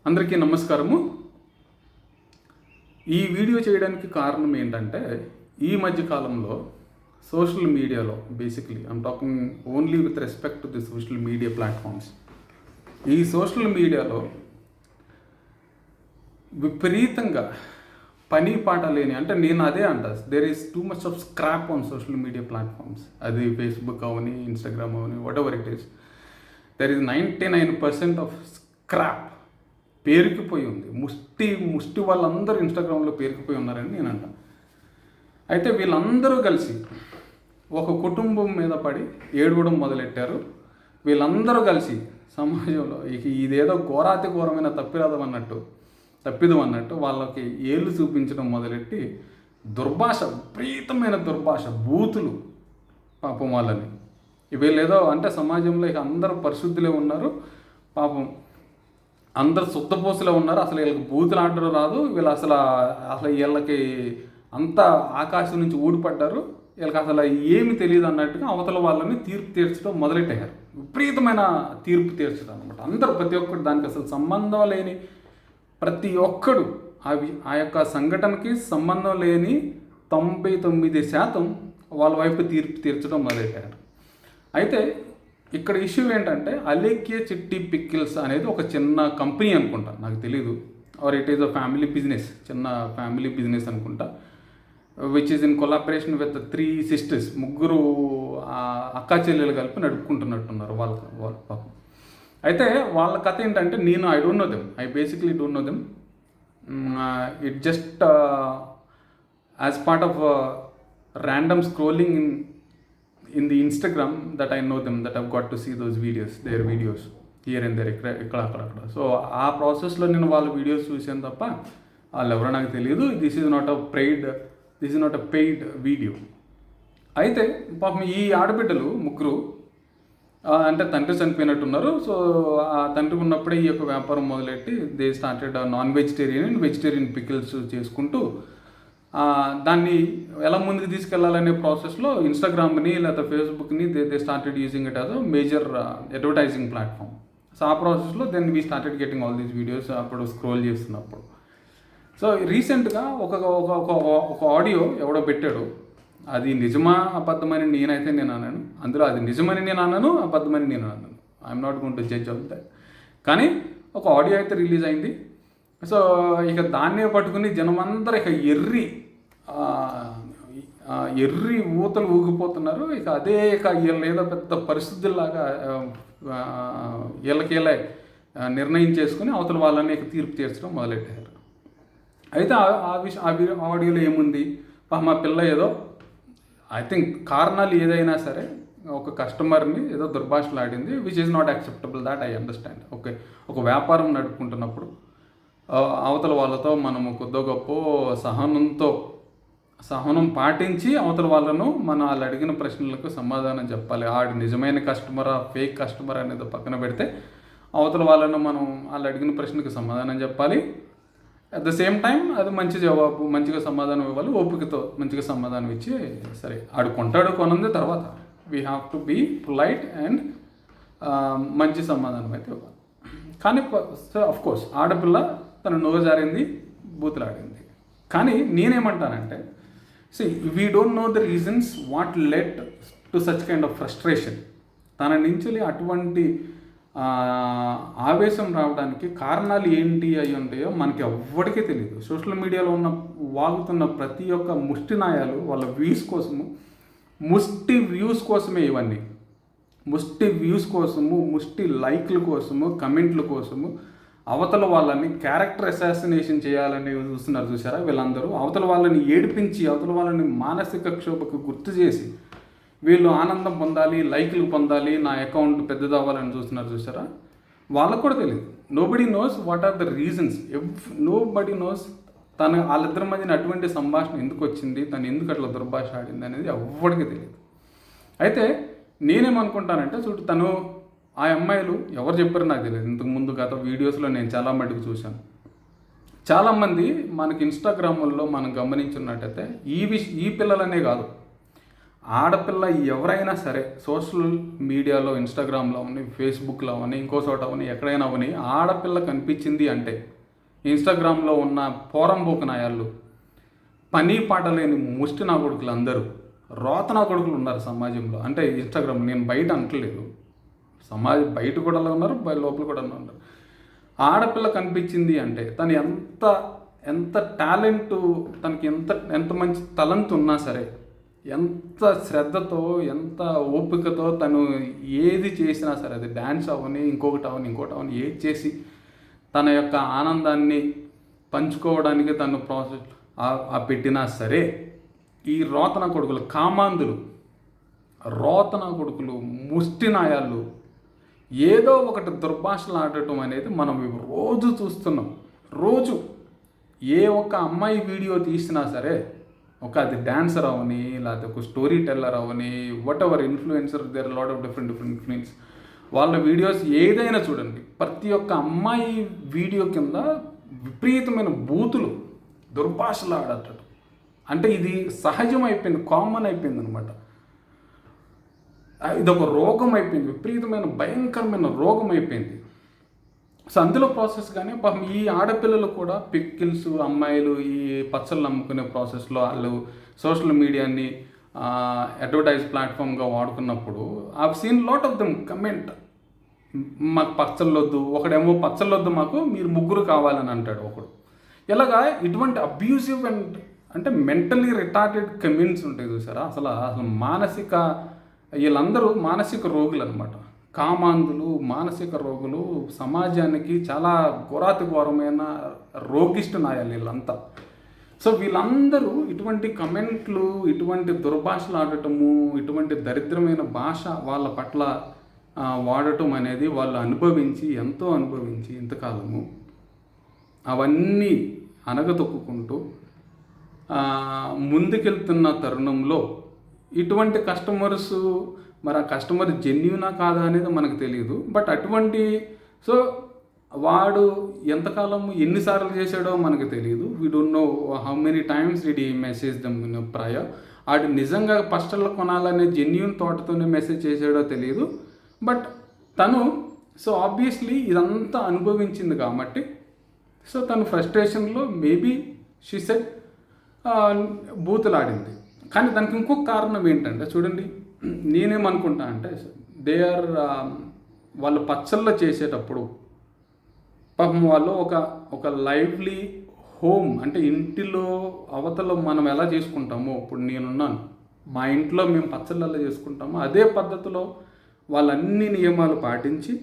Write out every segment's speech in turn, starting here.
అందరికీ నమస్కారము. ఈ వీడియో చేయడానికి కారణం ఏంటంటే, ఈ మధ్య కాలంలో సోషల్ మీడియాలో basically I'm talking only with respect to the social media platforms. ఈ సోషల్ మీడియాలో విపరీతంగా పని పాట లేని, అంటే నేను అదే అంటా, there is too much of scrap on social media platforms. అది ఫేస్బుక్ అవని, ఇన్స్టాగ్రామ్ అవని, whatever it is, there is 99% of scrap. పేరుకుపోయి ఉంది. ముష్టి వాళ్ళందరూ ఇన్స్టాగ్రామ్లో పేరుకుపోయి ఉన్నారని నేను అంటా. అయితే వీళ్ళందరూ కలిసి ఒక కుటుంబం మీద పడి ఏడవడం మొదలెట్టారు. వీళ్ళందరూ కలిసి సమాజంలో ఇదేదో ఘోరాతి ఘోరమైన తప్పిదం అన్నట్టు వాళ్ళకి ఏళ్ళు చూపించడం మొదలెట్టి దుర్భాష, విపరీతమైన దుర్భాష, బూతులు పాపం వాళ్ళని. వీళ్ళేదో అంటే సమాజంలో అందరూ పరిశుద్ధులే ఉన్నారు, పాపం అందరు శుద్ధపోసులే ఉన్నారు, అసలు వీళ్ళకి బూతులు ఆడడం రాదు, వీళ్ళు అసలు వీళ్ళకి అంతా ఆకాశం నుంచి ఊడిపడ్డారు, వీళ్ళకి అసలు ఏమి తెలియదు అన్నట్టుగా అవతల వాళ్ళని తీర్పు తీర్చడం మొదలెట్టారు. విపరీతమైన తీర్పు తీర్చడం అనమాట. అందరూ ప్రతి ఒక్కరు, దానికి అసలు సంబంధం లేని ప్రతి ఒక్కడు ఆ యొక్క సంఘటనకి సంబంధం లేని 99% వాళ్ళ వైపు తీర్పు తీర్చడం మొదలెట్టారు. అయితే ఇక్కడ ఇష్యూ ఏంటంటే, అలేఖ్య చిట్టి పికిల్స్ అనేది ఒక చిన్న కంపెనీ అనుకుంటా, నాకు తెలీదు, or it is a family business, చిన్న ఫ్యామిలీ బిజినెస్ అనుకుంటా, which is in collaboration with 3 sisters, ముగ్గురు అక్కా చెల్లెలు కలిపి నడుపుకుంటున్నట్టున్నారు వాళ్ళ పాపం. అయితే వాళ్ళ కథ ఏంటంటే, I don't know them, I basically don't know them. It just as part of random scrolling in the Instagram that I know them, that I've got to see those videos, their videos here and there, ఇక్కడ so ఆ ప్రాసెస్లో నేను వాళ్ళ videos చూసాను తప్ప వాళ్ళు ఎవరో నాకు తెలియదు. This is not a paid video. అయితే పాపం ఈ ఆడబిడ్డలు ముగ్గురు అంటే తండ్రి చనిపోయినట్టున్నారు. సో ఆ తండ్రి ఉన్నప్పుడే ఈ యొక్క వ్యాపారం మొదలెట్టి they started non vegetarian and vegetarian pickles చేసుకుంటూ దాన్ని ఎలా ముందుకు తీసుకెళ్లాలనే ప్రాసెస్లో ఇన్స్టాగ్రామ్ని లేదా ఫేస్బుక్ని they started using it as a major advertising platform. So ఆ ప్రాసెస్లో then we started getting all these videos అప్పుడు స్క్రోల్ చేస్తున్నప్పుడు. సో రీసెంట్గా ఒక ఆడియో ఎవడో పెట్టాడు. అది నిజమా అబద్ధమని నేను అన్నాను. అందులో అది నిజమని నేను అన్నాను, అబద్ధమని నేను అన్నాను. I'm not going to judge of that. కానీ ఒక ఆడియో అయితే రిలీజ్ అయింది. సో ఇక దాన్నే పట్టుకుని జనమందరూ ఇక ఎర్రి ఊతలు ఊగిపోతున్నారు. ఇక వీళ్ళు ఏదో పెద్ద పరిస్థితుల్లాగా వీళ్ళ నిర్ణయం చేసుకుని అవతల వాళ్ళని ఇక తీర్పు తీర్చడం మొదలెట్టారు. అయితే ఆ ఆడియోలో ఏముంది, మా పిల్ల ఏదో ఐ థింక్ కారణాలు ఏదైనా సరే ఒక కస్టమర్ని ఏదో దుర్భాషలాడింది, which is not acceptable, that I understand. Okay, ఒక వ్యాపారం నడుపుకుంటున్నప్పుడు అవతల వాళ్ళతో మనము కొద్దో గొప్ప సహనం పాటించి అవతల వాళ్ళను వాళ్ళు అడిగిన ప్రశ్నలకు సమాధానం చెప్పాలి. ఆడు నిజమైన కస్టమరా ఫేక్ కస్టమర్ అనేది పక్కన పెడితే అవతల వాళ్ళను మనం వాళ్ళు అడిగిన ప్రశ్నకు సమాధానం చెప్పాలి. అట్ ద సేమ్ టైం అది మంచి జవాబు, మంచిగా సమాధానం ఇవ్వాలి, ఓపికతో మంచిగా సమాధానం ఇచ్చి సరే ఆడు కొంటాడు కొనంది తర్వాత we have to be polite and మంచి సమాధానం అయితే ఇవ్వాలి. కానీ ఆఫ్ కోర్స్ ఆడపిల్ల తను నోరు జారింది, బూతులాడింది. కానీ నేనేమంటానంటే, we don't know the reasons what led to such kind of frustration. తన నుంచి అటువంటి ఆవేశం రావడానికి కారణాలు ఏంటి అయి ఉంటాయో మనకి ఎవ్వడికే తెలియదు. సోషల్ మీడియాలో వాగుతున్న ప్రతి ఒక్క ముష్టినాయాలు వాళ్ళ వ్యూస్ కోసము, వ్యూస్ కోసమే ఇవన్నీ, వ్యూస్ కోసము, లైక్ల కోసము, కమెంట్ల కోసము అవతల వాళ్ళని క్యారెక్టర్ అసాసినేషన్ చేయాలని చూసారా వీళ్ళందరూ. అవతల వాళ్ళని ఏడిపించి, అవతల వాళ్ళని మానసిక క్షోభకు గుర్తు చేసి వీళ్ళు ఆనందం పొందాలి, లైక్లు పొందాలి, నా అకౌంట్ పెద్దదవ్వాలని చూసారా. వాళ్ళకు కూడా తెలియదు. Nobody knows what are the reasons. Nobody knows వాళ్ళిద్దరి మధ్యన అటువంటి సంభాషణ ఎందుకు వచ్చింది, తను ఎందుకు అట్లా దుర్భాష ఆడింది అనేది ఎవ్వడికి తెలియదు. అయితే నేనేమనుకుంటానంటే, తను ఆ అమ్మాయిలు ఎవరు చెప్పారో నాకు తెలియదు. ఇంతకుముందు గత వీడియోస్లో నేను చాలా మటుకు చూశాను. చాలామంది మనకి ఇన్స్టాగ్రామ్లో మనం గమనించున్నట్టయితే ఈ పిల్లలనే కాదు, ఆడపిల్ల ఎవరైనా సరే సోషల్ మీడియాలో, ఇన్స్టాగ్రామ్లో అవని, ఫేస్బుక్లో అవని, ఇంకో చోట అవని, ఎక్కడైనా అవని, ఆడపిల్ల కనిపించింది అంటే ఇన్స్టాగ్రామ్లో ఉన్న పోరంబోకు నాయాళ్ళు, పని పాట లేని ముష్టి నా కొడుకులు అందరూ, రోత నా కొడుకులు ఉన్నారు సమాజంలో. అంటే ఇన్స్టాగ్రామ్, నేను బయట అంటలేదు, బయట కూడా ఉన్నారు, లోపల కూడా ఉన్నారు. ఆడపిల్ల కనిపించింది అంటే తను ఎంత టాలెంట్, తనకి ఎంత మంచి తలంత్ ఉన్నా సరే, ఎంత శ్రద్ధతో, ఎంత ఓపికతో తను ఏది చేసినా సరే, అది డ్యాన్స్ అవని, ఇంకొకటి అవని ఏది చేసి తన యొక్క ఆనందాన్ని పంచుకోవడానికి తను ప్రాసెస్ పెట్టినా సరే, ఈ రోతన కొడుకులు, కామాంధులు, రోతన కొడుకులు, ముష్టినాయాళ్ళు ఏదో ఒకటి దుర్భాషలు ఆడటం అనేది మనం రోజు చూస్తున్నాం. రోజు ఏ ఒక్క అమ్మాయి వీడియో తీసినా సరే, అది డాన్సర్ అవని, లేకపోతే ఒక స్టోరీ టెల్లర్ అవని, whatever influencer, there lot of different influence, వాళ్ళ వీడియోస్ ఏదైనా చూడండి, ప్రతి ఒక్క అమ్మాయి వీడియో కింద విపరీతమైన బూతులు, దుర్భాషలు ఆడటం. అంటే ఇది సహజం అయిపోయింది, కామన్ అయిపోయింది అనమాట. ఇదొక రోగం అయిపోయింది, విపరీతమైన భయంకరమైన రోగం అయిపోయింది. సో అందులో ప్రాసెస్ కానీ పాపం ఈ ఆడపిల్లలు కూడా పిక్కిల్స్, అమ్మాయిలు ఈ పచ్చళ్ళు అమ్ముకునే ప్రాసెస్లో వాళ్ళు సోషల్ మీడియాని అడ్వర్టైజ్ ప్లాట్ఫామ్గా వాడుకున్నప్పుడు I seen lot of them comment, మాకు పచ్చళ్ళొద్దు, ఒకడేమో పచ్చళ్ళొద్దు మాకు, మీరు ముగ్గురు కావాలని అంటాడు ఒకడు. ఇలాగా ఇటువంటి అబ్యూసివ్ అండ్ అంటే మెంటలీ రిటార్టెడ్ కమెంట్స్ ఉంటాయి చూసారా. అసలు వీళ్ళందరూ మానసిక రోగులు అనమాట. కామాంధులు, మానసిక రోగులు, సమాజానికి చాలా ఘోరాతిఘోరమైన రోగిష్టి నాయాలి వీళ్ళంతా. సో వీళ్ళందరూ ఇటువంటి కమెంట్లు, ఇటువంటి దుర్భాషలు ఆడటము, ఇటువంటి దరిద్రమైన భాష వాళ్ళ పట్ల వాడటం అనేది వాళ్ళు ఎంతో అనుభవించి ఇంతకాలము అవన్నీ అనగతొక్కుంటూ ముందుకెళ్తున్న తరుణంలో ఇటువంటి కస్టమర్స్, మరి ఆ కస్టమర్ జెన్యూనా కాదా అనేది మనకు తెలియదు. బట్ సో వాడు ఎంతకాలం ఎన్నిసార్లు చేశాడో మనకు తెలియదు. We don't know how many times did he message dum prior. వాడు నిజంగా పస్టల్లో కొనాలనే జెన్యూన్ థాట్తోనే మెసేజ్ చేశాడో తెలియదు. బట్ తను సో ఆబ్వియస్లీ ఇదంతా అనుభవించింది కాబట్టి సో తను ఫ్రస్ట్రేషన్లో మేబీ షీ సెడ్ బూతులాడింది. కానీ దానికి ఇంకొక కారణం ఏంటంటే చూడండి, నేనేమనుకుంటా అంటే వాళ్ళు పచ్చళ్ళు చేసేటప్పుడు పాపం వాళ్ళు ఒక లైవ్లీ హోమ్, అంటే ఇంటిలో అవతల మనం ఎలా చేసుకుంటామో, ఇప్పుడు నేనున్నాను మా ఇంట్లో మేము పచ్చళ్ళు ఎలా చేసుకుంటామో అదే పద్ధతిలో వాళ్ళన్ని నియమాలు పాటించి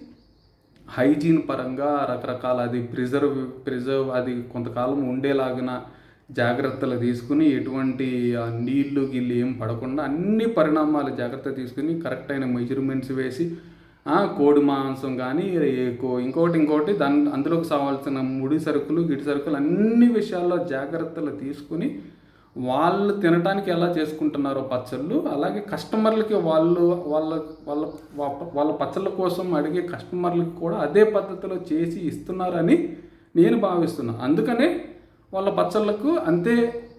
హైజీన్ పరంగా రకరకాల అది ప్రిజర్వ్ అది కొంతకాలం ఉండేలాగిన జాగ్రత్తలు తీసుకుని, ఎటువంటి నీళ్లు గిల్లు ఏం పడకుండా అన్ని పరిణామాలు జాగ్రత్త తీసుకుని కరెక్ట్ అయిన మెజర్మెంట్స్ వేసి కోడి మాంసం కానీ ఇంకోటి అందులోకి కావాల్సిన ముడి సరుకులు, గిడి సరుకులు అన్ని విషయాల్లో జాగ్రత్తలు తీసుకుని వాళ్ళు తినడానికి ఎలా చేసుకుంటున్నారో పచ్చళ్ళు, అలాగే కస్టమర్లకి వాళ్ళ పచ్చళ్ళ కోసం అడిగే కస్టమర్లకి కూడా అదే పద్ధతిలో చేసి ఇస్తున్నారని నేను భావిస్తున్నాను. అందుకనే వాళ్ళ పచ్చళ్ళకు అంతే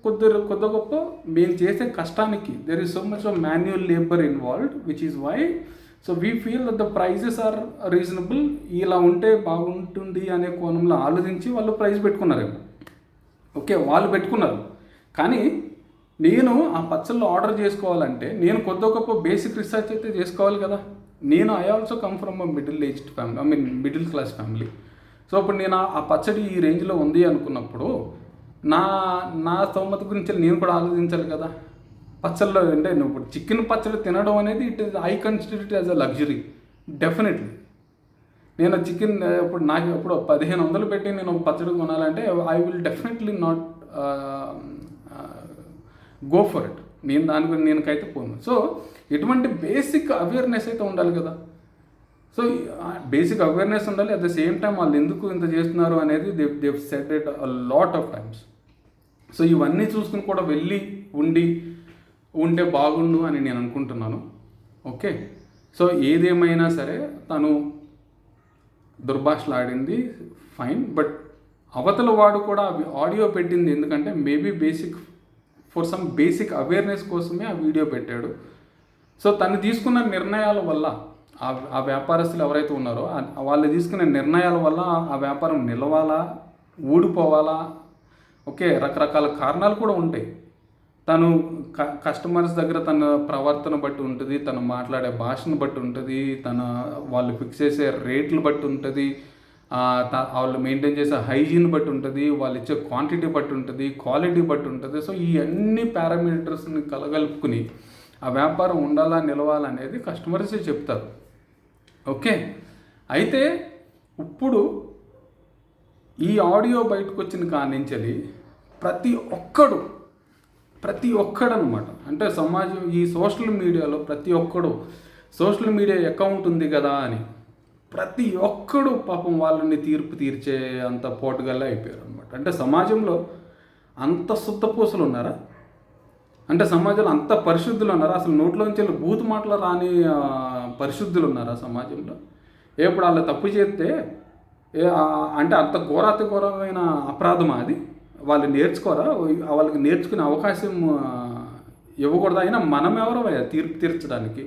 కొద్ది గొప్ప మేము చేసే కష్టానికి there is so much of manual labour involved, which is why so we feel that the prices are reasonable. ఇలా ఉంటే బాగుంటుంది అనే కోణంలో ఆలోచించి వాళ్ళు ప్రైస్ పెట్టుకున్నారేమో. ఓకే, వాళ్ళు పెట్టుకున్నారు. కానీ నేను ఆ పచ్చళ్ళు ఆర్డర్ చేసుకోవాలంటే నేను కొద్ది గొప్ప బేసిక్ రీసెర్చ్ అయితే చేసుకోవాలి కదా. I also come from middle aged family, middle class family. So ఇప్పుడు నేను ఆ పచ్చడి ఈ రేంజ్లో ఉంది అనుకున్నప్పుడు నా స్తోమత గురించి నేను కూడా ఆలోచించాలి కదా. పచ్చళ్ళు అంటే నువ్వు ఇప్పుడు చికెన్ పచ్చడి తినడం అనేది I consider it as a luxury definitely. నేను చికెన్ ఇప్పుడు నాకు ఎప్పుడు 1500 పెట్టి నేను పచ్చడి కొనాలంటే I will definitely not go for it. నేను దాని గురించి నేనకైతే పోను. సో ఎటువంటి బేసిక్ అవేర్నెస్ అయితే ఉండాలి కదా. సో బేసిక్ అవేర్నెస్ ఉండాలి. అట్ ద సేమ్ టైం వాళ్ళు ఎందుకు ఇంత చేస్తున్నారు అనేది they've said it a lot of times. So ఇవన్నీ చూసుకుని కూడా ఉంటే బాగుండు అని నేను అనుకుంటున్నాను. ఓకే, సో ఏదేమైనా సరే తను దుర్భాషలాడింది ఫైన్, బట్ అవతల వాడు కూడా ఆడియో పెట్టింది ఎందుకంటే maybe for some basic awareness కోసమే ఆ వీడియో పెట్టాడు. సో తను తీసుకున్న నిర్ణయాల వల్ల ఆ వ్యాపారస్తులు ఎవరైతే ఉన్నారో వాళ్ళు తీసుకునే నిర్ణయాల వల్ల ఆ వ్యాపారం నిలవాలా, ఊడిపోవాలా, ఓకే, రకరకాల కారణాలు కూడా ఉంటాయి. తను కస్టమర్స్ దగ్గర తన ప్రవర్తన బట్టి ఉంటుంది, తను మాట్లాడే భాషను బట్టి ఉంటుంది, వాళ్ళు ఫిక్స్ చేసే రేట్లు బట్టి ఉంటుంది, వాళ్ళు మెయింటైన్ చేసే హైజీన్ బట్టి ఉంటుంది, వాళ్ళు ఇచ్చే క్వాంటిటీ బట్టి ఉంటుంది, క్వాలిటీ బట్టి ఉంటుంది. సో ఈ అన్ని పారామీటర్స్ని కలగలుపుకుని ఆ వ్యాపారం ఉండాలా, నిలవాలా అనేది కస్టమర్సే చెప్తారు. ఓకే, అయితే ఇప్పుడు ఈ ఆడియో బయటకు వచ్చిన కానించలి ప్రతి ఒక్కడు అనమాట, అంటే సమాజం ఈ సోషల్ మీడియాలో ప్రతి ఒక్కడు సోషల్ మీడియా అకౌంట్ ఉంది కదా అని ప్రతి ఒక్కడు పాపం వాళ్ళని తీర్పు తీర్చే అంత పోటుగల్లా అయిపోయారు అనమాట. అంటే సమాజంలో అంత శుద్ధపూసలు ఉన్నారా? అంటే సమాజంలో అంత పరిశుద్ధులు ఉన్నారా? అసలు నోట్లోంచి బూతు మాటలు రాని పరిశుద్ధులు ఉన్నారా సమాజంలో? ఎప్పుడు వాళ్ళు తప్పు చేస్తే అంటే అంత ఘోరాతిఘోరమైన అపరాధమా అది? వాళ్ళు నేర్చుకోరా? వాళ్ళకి నేర్చుకునే అవకాశం ఇవ్వకూడదు? అయినా మనం ఎవరమయ్యా తీర్పు తీర్చడానికి?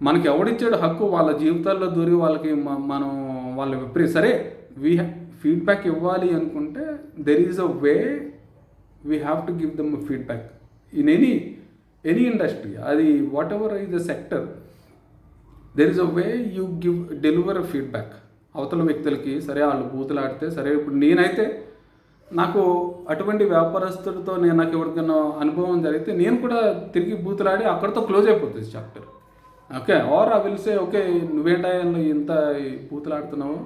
మనకి ఎవడిచ్చాడు హక్కు వాళ్ళ జీవితాల్లో దూరి వాళ్ళకి మనం వాళ్ళ సరే ఫీడ్బ్యాక్ ఇవ్వాలి అనుకుంటే there is a way we have to give them feedback in any industry. అది whatever is the sector, there is a way you deliver feedback అవతల వ్యక్తులకి. సరే వాళ్ళు బూతులాడితే సరే, ఇప్పుడు నేనైతే నాకు అటువంటి వ్యాపారస్తులతో నాకు ఎవరికైనా అనుభవం జరిగితే నేను కూడా తిరిగి బూతులాడి అక్కడితో క్లోజ్ అయిపోతుంది chapter. Okay, or I will say okay నువ్వేంటా ఇంత బూతులాడుతున్నావు,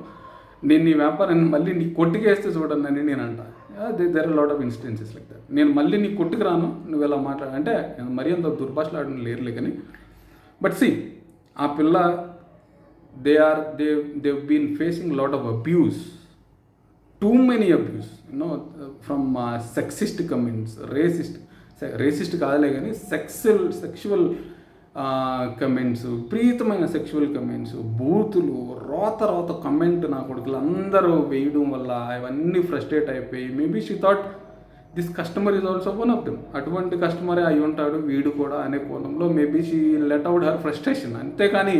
నేను నీ వ్యాపారాన్ని మళ్ళీ నీ కొట్టుకేస్తే చూడండి అని నేను అంట. There are lot of instances like that. నేను మళ్ళీ నీ కొట్టుకు రాను, నువ్వు ఇలా అంటే మరీ అంత దుర్భాషలాడడం లేరులే కానీ. బట్ సి ఆ పిల్ల they've been facing a lot of abuse, too many abuse, from sexist comments, racist కాదులే కానీ sexual కమెంట్స్, విపరీతమైన సెక్షువల్ కమెంట్స్, బూతులు, రోత కమెంట్ నా కొడుకులు అందరూ వేయడం వల్ల అవన్నీ ఫ్రస్ట్రేట్ అయిపోయి maybe she thought this customer is also one of them, అటువంటి కస్టమరే అయి ఉంటాడు వీడు కూడా అనే కోణంలో maybe she let out her frustration. అంతేకాని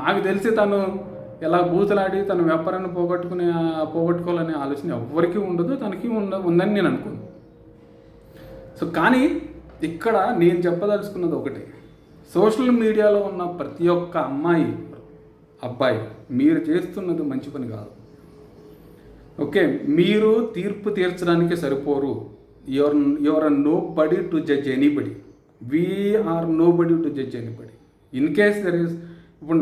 నాకు తెలిసి తను ఎలా బూతులాడి తన వ్యాపారాన్ని పోగొట్టుకోవాలనే ఆలోచన ఎవరికీ ఉండదు, తనకి ఉందని నేను అనుకోను. సో కానీ ఇక్కడ నేను చెప్పదలుచుకున్నది ఒకటి, సోషల్ మీడియాలో ఉన్న ప్రతి ఒక్క అమ్మాయి అబ్బాయి మీరు చేస్తున్నది మంచి పని కాదు. ఓకే, మీరు తీర్పు తీర్చడానికి సరిపోరు. You're nobody to judge anybody. We're nobody to judge anybody. In case there is, ఇప్పుడు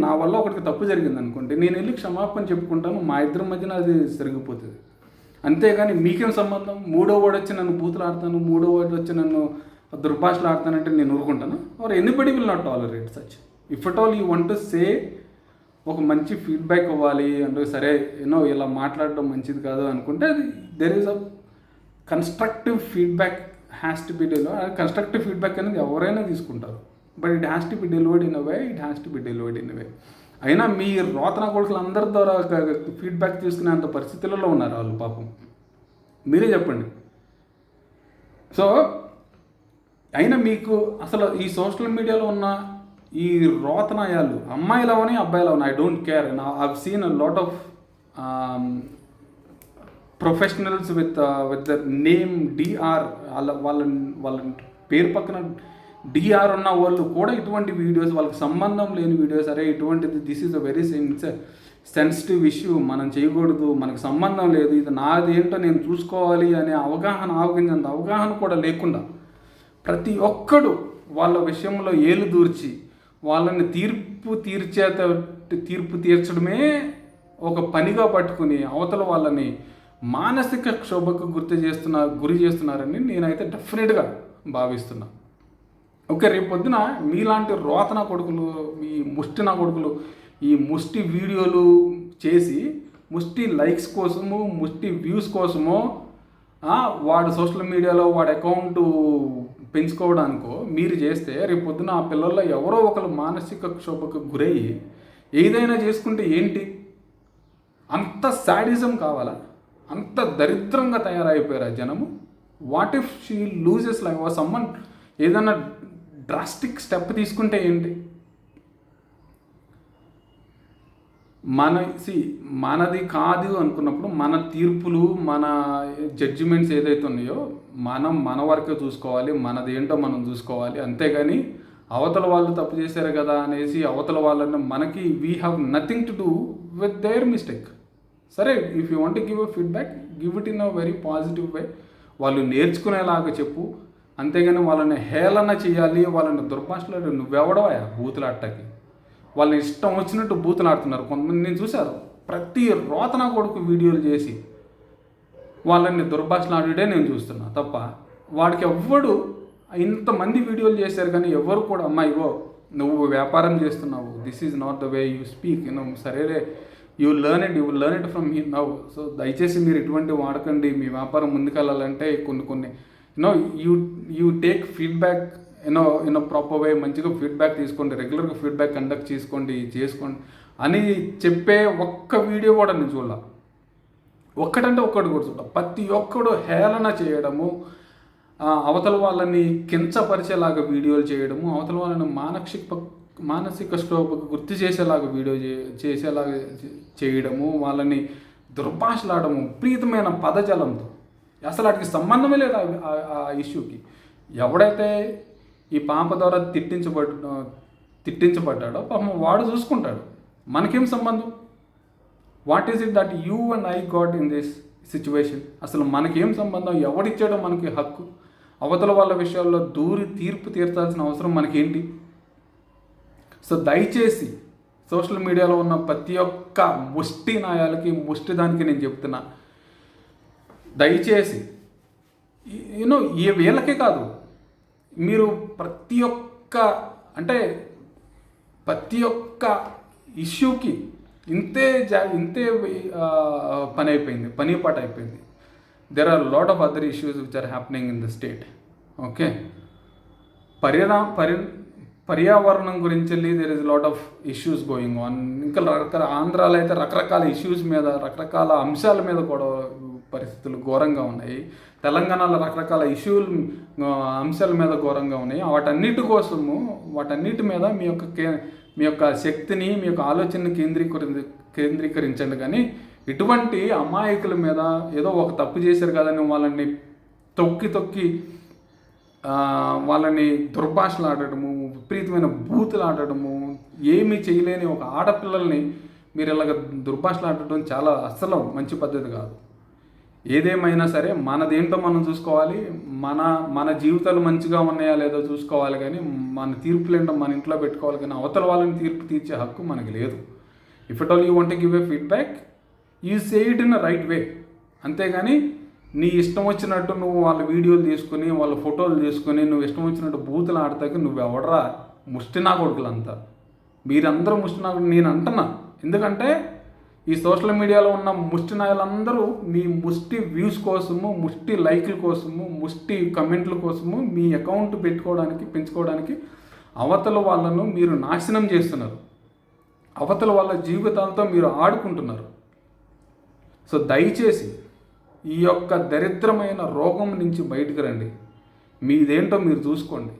నా వల్ల ఒకటికి తప్పు జరిగింది అనుకోండి, నేను వెళ్ళి క్షమాపణ చెప్పుకుంటాను, మా ఇద్దరి మధ్యన అది సరిగిపోతుంది. అంతేగాని మీకేం సంబంధం? మూడో వాడు వచ్చి నన్ను బూతులు ఆడతాను, మూడో వాడు వచ్చి నన్ను దుర్భాషలు ఆడతానంటే నేను ఊరుకుంటాను? Or anybody will not tolerate such. If at all you want to say ఒక మంచి ఫీడ్బ్యాక్ ఇవ్వాలి అంటే సరే ఇలా మాట్లాడడం మంచిది కాదు అనుకుంటే అది there is a constructive feedback has to be delivered. Constructive feedback అనేది ఎవరైనా తీసుకుంటారు, but it has to be delivered in a way. అయినా మీ రోతన కొడుకులు అందరి ద్వారా ఫీడ్బ్యాక్ తీసుకునేంత పరిస్థితులలో ఉన్నారు వాళ్ళు పాపం. మీరే చెప్పండి. సో అయినా మీకు అసలు ఈ సోషల్ మీడియాలో ఉన్న ఈ రోతనాయాలు అమ్మాయిలవని అబ్బాయిలవని I don't care. I've seen a lot of professionals with the name DR, వాళ్ళ పేరు పక్కన డిఆర్ ఉన్న వాళ్ళు కూడా ఇటువంటి వీడియోస్, వాళ్ళకి సంబంధం లేని వీడియోస్, అరే ఇటువంటిది this is a very sensitive issue, మనం చేయకూడదు, మనకు సంబంధం లేదు, ఇది నాది ఏంటో నేను చూసుకోవాలి అనే అవగాహన కూడా లేకుండా ప్రతి ఒక్కడు వాళ్ళ విషయంలో ఏలు దూర్చి వాళ్ళని తీర్పు తీర్చడమే ఒక పనిగా పట్టుకుని అవతల వాళ్ళని మానసిక క్షోభకు గురి చేస్తున్నారని నేనైతే డెఫినెట్గా భావిస్తున్నా. ఓకే, రేపు పొద్దున మీలాంటి రోతన కొడుకులు, ఈ ముష్టి నా కొడుకులు ఈ ముష్టి వీడియోలు చేసి ముష్టి లైక్స్ కోసము, ముష్టి వ్యూస్ కోసమో వాడు సోషల్ మీడియాలో వాడి అకౌంట్ పెంచుకోవడానికో మీరు చేస్తే రేపు పొద్దున ఆ పిల్లల్లో ఎవరో ఒకరు మానసిక క్షోభకు గురయ్యి ఏదైనా చేసుకుంటే ఏంటి? అంత శాడిజం కావాలా? అంత దరిద్రంగా తయారైపోయారు ఆ జనము. What if she loses life? Someone ఏదన్నా డ్రాస్టిక్ స్టెప్ తీసుకుంటే ఏంటి? మనది కాదు అనుకున్నప్పుడు మన తీర్పులు, మన జడ్జిమెంట్స్ ఏదైతే ఉన్నాయో మన వరకే చూసుకోవాలి, మనది ఏంటో మనం చూసుకోవాలి. అంతేగాని అవతల వాళ్ళు తప్పు చేశారు కదా అనేసి అవతల వాళ్ళని we have nothing to do with their mistake. సరే, if you want give a feedback, give it in a very positive way. వాళ్ళు నేర్చుకునేలాగా చెప్పు. అంతేగాని వాళ్ళని హేళన చేయాలి, వాళ్ళని దుర్భాషలాడి నువ్వెవడవా బూతులాటకి. వాళ్ళని ఇష్టం వచ్చినట్టు బూతులాడుతున్నారు కొంతమంది. నేను చూశాను, ప్రతి రోతన కొడుకు వీడియోలు చేసి వాళ్ళని దుర్భాషలాడే నేను చూస్తున్నా తప్ప వాడికి ఎవ్వడు ఇంతమంది వీడియోలు చేశారు కానీ ఎవరు కూడా అమ్మాయిగో నువ్వు వ్యాపారం చేస్తున్నావు, this is not the way you speak, సరేలే you learn it from he now. So దయచేసి మీరు ఇటువంటి వాడకండి. మీ వ్యాపారం ముందుకెళ్ళాలంటే కొన్ని you take feedback in proper way. మంచిగా ఫీడ్బ్యాక్ తీసుకోండి, రెగ్యులర్గా ఫీడ్బ్యాక్ కండక్ట్ చేసుకోండి అని చెప్పే ఒక్క వీడియో కూడా నేను చూడాల. ఒక్కటంటే ఒక్కటి కూడా చూడాలి. ప్రతి ఒక్కడు హేళన చేయడము, అవతల వాళ్ళని కించపరిచేలాగా వీడియోలు చేయడము, అవతల వాళ్ళని మానసిక క్షోభకు గుర్తు చేసేలాగా చేసేలాగా చేయడము, వాళ్ళని దుర్భాషలాడము విపరీతమైన పదజలంతో. అసలు వాటికి సంబంధమే లేదు ఆ ఇష్యూకి. ఎవడైతే ఈ పాప ద్వారా తిట్టించబడ్డాడో పాపం వాడు చూసుకుంటాడు, మనకేం సంబంధం? What is it that you and I got in this situation? అసలు మనకేం సంబంధం? ఎవడిచ్చాడో మనకి హక్కు? అవతల వాళ్ళ విషయాల్లో తీర్పు తీర్చాల్సిన అవసరం మనకేంటి? సో దయచేసి సోషల్ మీడియాలో ఉన్న ప్రతి ఒక్క ముష్టి నాయాలకి, ముష్టి దానికి నేను చెప్తున్నా, దయచేసి వీళ్ళకే కాదు, మీరు ప్రతి ఒక్క ఇష్యూకి ఇంతే పనిపాట అయిపోయింది. There are lot of other issues which are happening in the state. Okay, పర్యావరణం గురించి there is lot of issues going on. ఇంకా ఆంధ్రాలో అయితే రకరకాల ఇష్యూస్ మీద, రకరకాల అంశాల మీద కూడా పరిస్థితులు ఘోరంగా ఉన్నాయి. తెలంగాణలో రకరకాల అంశాల మీద ఘోరంగా ఉన్నాయి. వాటన్నిటి మీద మీ యొక్క శక్తిని, మీ యొక్క ఆలోచనని కేంద్రీకరించండి. కానీ ఇటువంటి అమాయకుల మీద ఏదో ఒక తప్పు చేశారు కదని వాళ్ళని తొక్కి వాళ్ళని దుర్భాషలాడటము, విపరీతమైన బూతులు ఆడటము, ఏమీ చేయలేని ఒక ఆడపిల్లల్ని మీరు ఇలాగ దుర్భాషలాడటం చాలా అస్సలు మంచి పద్ధతి కాదు. ఏదేమైనా సరే మనదేంటో మనం చూసుకోవాలి, మన జీవితాలు మంచిగా ఉన్నాయా లేదో చూసుకోవాలి. కానీ మన తీర్పులు ఏంటో మన ఇంట్లో పెట్టుకోవాలి. కానీ అవతల వాళ్ళని తీర్పు తీర్చే హక్కు మనకి లేదు. If it all you want to give a feedback, you say it in a right way. అంతేగాని నీ ఇష్టం వచ్చినట్టు నువ్వు వాళ్ళ వీడియోలు తీసుకుని, వాళ్ళ ఫోటోలు తీసుకుని నువ్వు ఇష్టం వచ్చినట్టు బూతులు ఆడతాకి నువ్వెవడరా? ముష్టినా కొడుకులంతా మీరందరూ ముష్టినా. నేను అంటున్నా, ఎందుకంటే ఈ సోషల్ మీడియాలో ఉన్న ముష్టి నాయలందరూ మీ ముష్టి వ్యూస్ కోసము, ముష్టి లైక్ల కోసము, ముష్టి కమెంట్ల కోసము మీ అకౌంట్ పెంచుకోవడానికి అవతల వాళ్ళను మీరు నాశనం చేస్తున్నారు. అవతల వాళ్ళ జీవితాలతో మీరు ఆడుకుంటున్నారు. సో దయచేసి ఈ యొక్క దరిద్రమైన రోగం నుంచి బయటకు రండి. మీదేంటో మీరు చూసుకోండి.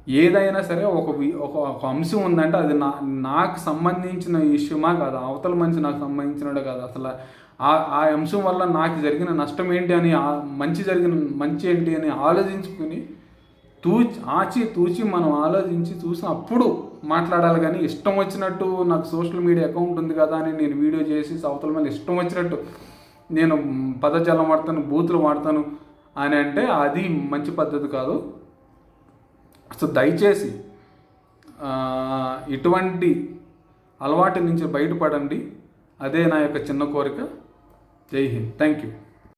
ఏదైనా సరే ఒక అంశం ఉందంటే అది నాకు సంబంధించిన ఇష్యూమా కాదు, అవతల మనిషి నాకు సంబంధించినడే కాదు. అసలు ఆ అంశం వల్ల నాకు జరిగిన నష్టం ఏంటి అని, మంచి ఏంటి అని ఆలోచించుకుని తూచి మనం చూసి అప్పుడు మాట్లాడాలి. కానీ ఇష్టం వచ్చినట్టు నాకు సోషల్ మీడియా అకౌంట్ ఉంది కదా అని నేను వీడియో చేసి అవతల మీద ఇష్టం వచ్చినట్టు నేను పదజాలం వాడతాను, బూతులు వాడతాను అని అంటే అది మంచి పద్ధతి కాదు. సో దయచేసి ఇటువంటి అలవాటు నుంచి బయటపడండి. అదే నా యొక్క చిన్న కోరిక. జై హింద్. Thank you.